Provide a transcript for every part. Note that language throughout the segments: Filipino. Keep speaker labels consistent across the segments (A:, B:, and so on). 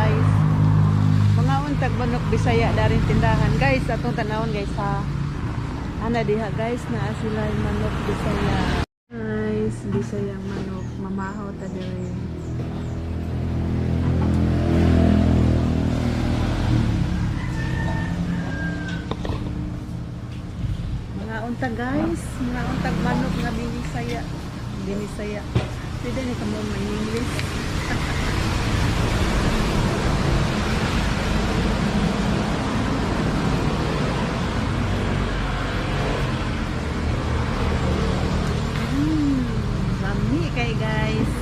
A: guys. Mga untag manok Bisaya daring tindahan guys. Atong tanawon guys ha. Ana diha guys na sila yung manok Bisaya. Guys, Bisayang manok mamahaw ta diri. Mga untag guys, mga untag manok na binisaya. Binisaya. Pwede ni kamo may English. Lami kay guys.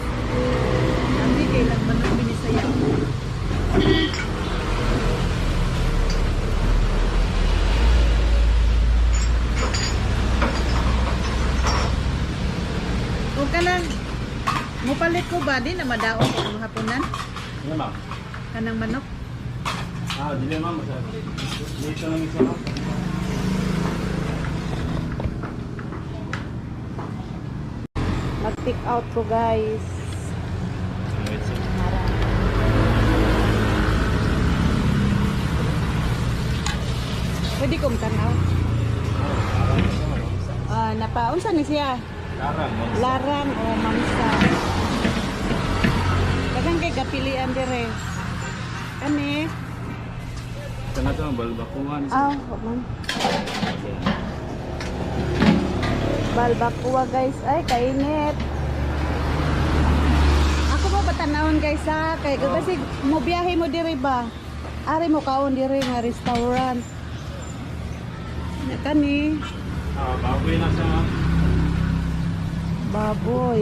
A: Lami kay lang manok binisaya. Kung kanang mupalit ko ba din na madaon ko hapunan?
B: Ano ma'am?
A: Kanang manok.
B: Dili ma'am. Dito lang isa ma'am.
A: Mag-pick out ko guys. Pwede kong tanaw. Napaunsa ni siya? Larang o mamsa. Dagang kay gapilian dire. Kani.
B: Tengah tu balbakuan.
A: Man. Balbakuwa guys. Ay, kainit. Ako ba batanawon guys ha? Kay kasi mo biyahe mo dire ba? Ari mo kaon dire nga restaurant. Kani.
B: Baboy na siya ma'am.
A: Baboy.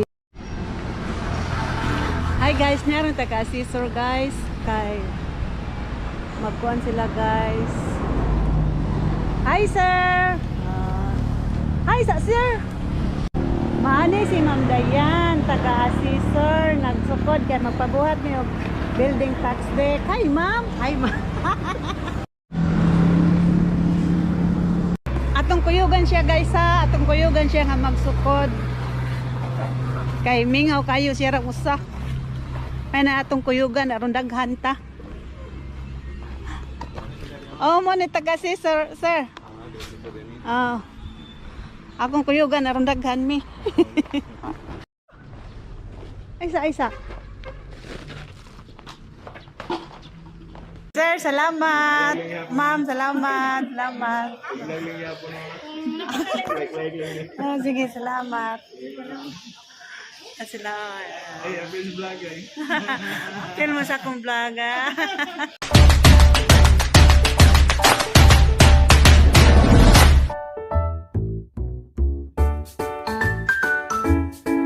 A: Hi guys, meron taga Caesar guys. Kay magkuhan sila guys. Hi sir. Hi sir. Maani si Ma'am Dayan taga Caesar nagsukod kay magpabuhat niyo building tax deck. Hi ma'am. Hi ma'am. Atong kuyugan siya guys ha. Atong kuyugan siya nga magsukod. Kay mingaw kayo siya ra usa. Kaya na atong kuyugan aron daghan ta. Oh mo ni taga si sir. Oh. Akong kuyugan aron daghan mi. Isa. Sir, salamat. Ma'am, salamat. Sige, salamat. Salamat.
B: Ay, abis vlog ay.
A: Film mo sa akong vlog.